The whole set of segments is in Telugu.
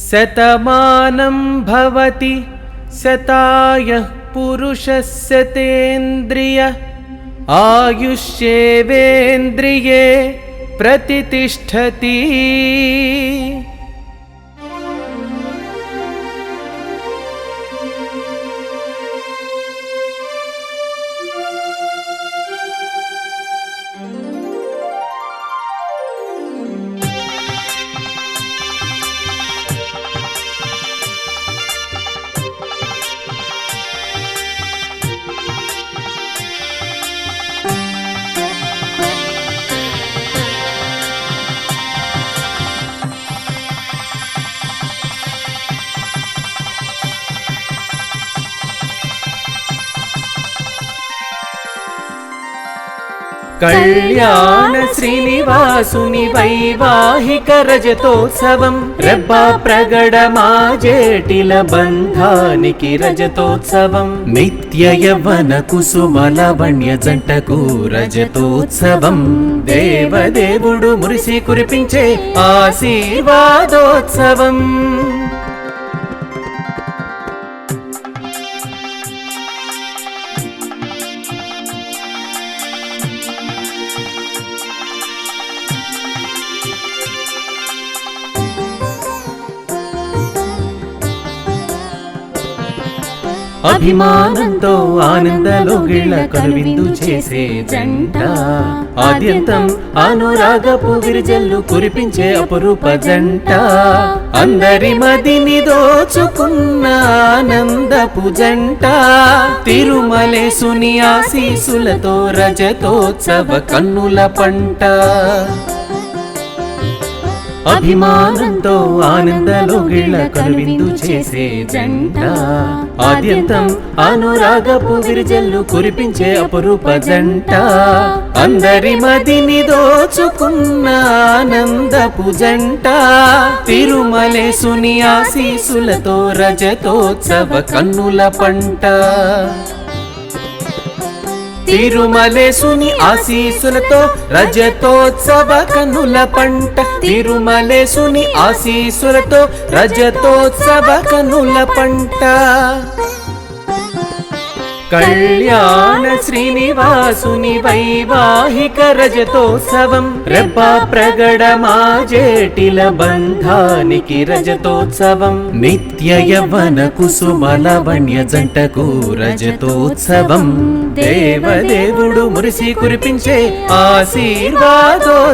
शतमानं भवति शतायः पुरुषस्य तेन्द्रिय आयुष्येवेन्द्रिये प्रतितिष्ठति। कल्याण श्रीनिवासुनि वैवाहिक रजतोत्सवं रेब्बा प्रगडमाजेटिल बन्धानिकि रजतोत्सवं नित्य यव्वन कुसुम लावण्य जंटकु रजतोत्सवं देवदेवुडु मुरिसि कुरिपिंचे आशीर्वादोत्सवं। అభిమానంతో ఆనందలోగిళ్ళ కనువిందు చేసే జంట ఆద్యంతం అనురాగపు విరిజల్లు కురిపించే అపురూప జంట అందరి మదిని దోచుకున్న ఆనందపు జంట తిరుమలేసుని ఆశీసులతో రజతోత్సవ కన్నుల పంట। అభిమానంతో ఆనందలోగిళ్ళ కనువిందు చేసే జంట ఆద్యంతం అనురాగపు విరిజల్లు కురిపించే అపురూప జంట అందరి మదిని దోచుకున్న ఆనందపు జంట తిరుమలేసుని ఆశీసులతో రజతోత్సవ కన్నుల పంట। తిరుమలేసుని ఆశీసులతో రజతోత్సవ కన్నుల పంట తిరుమలేసుని ఆశీసులతో రజతోత్సవ కన్నుల పంట। కళ్యాణ శ్రీనివాసుని వైవాహిక రజతోత్సవం రెబ్బా ప్రగడమాజేటిల బంధానికి రజతోత్సవం నిత్య యవ్వన కుసుమ లావణ్య జంటకు రజతోత్సవం దేవదేవుడు మురిసి కురిపించే ఆశీర్వాదోత్సవం।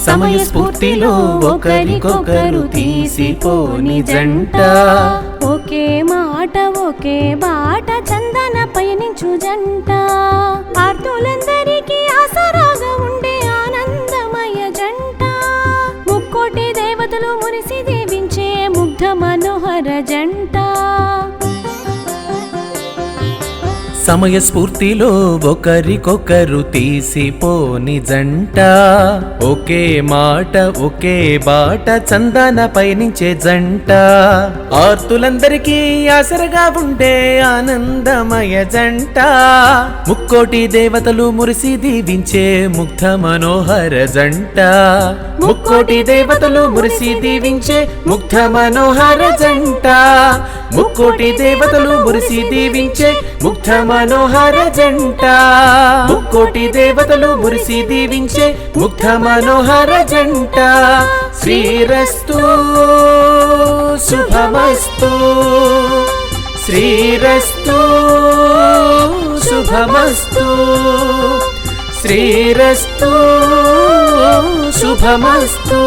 సమయ స్ఫూర్తిలో ఒకరికొకరు తీసిపోని జంట ఒకే మాట ఒకే బాట చందన పయనించు జంట ఆర్తులందరికీ ఆసరాగా ఉండే ఆనందమయ జంట ముక్కోటి దేవతలు మురిసి దీవించే ముగ్ధ మనోహర జంట। సమయ స్ఫూర్తిలో ఒకరికొకరు తీసిపోని జంట ఒకే మాట ఒకే బాట చందన పయనించే జంట ఆర్తులందరికీ ఆసరగా ఉండే ఆనందమయ జంట ముక్కోటి దేవతలు మురిసి దీవించే ముగ్ధ మనోహర జంట ముక్కోటి దేవతలు మురిసి దీవించే ముగ్ధ మనోహర జంట ముక్కోటి దేవతలు మురిసి దీవించే ముగ్ధ మనోహర జంట ముక్కోటి దేవతలు మురిసి దీవించే ముగ్ధ మనోహర జంట। శ్రీరస్తు శుభమస్తు శ్రీరస్తు శుభమస్తు శ్రీరస్తు శుభమస్తు।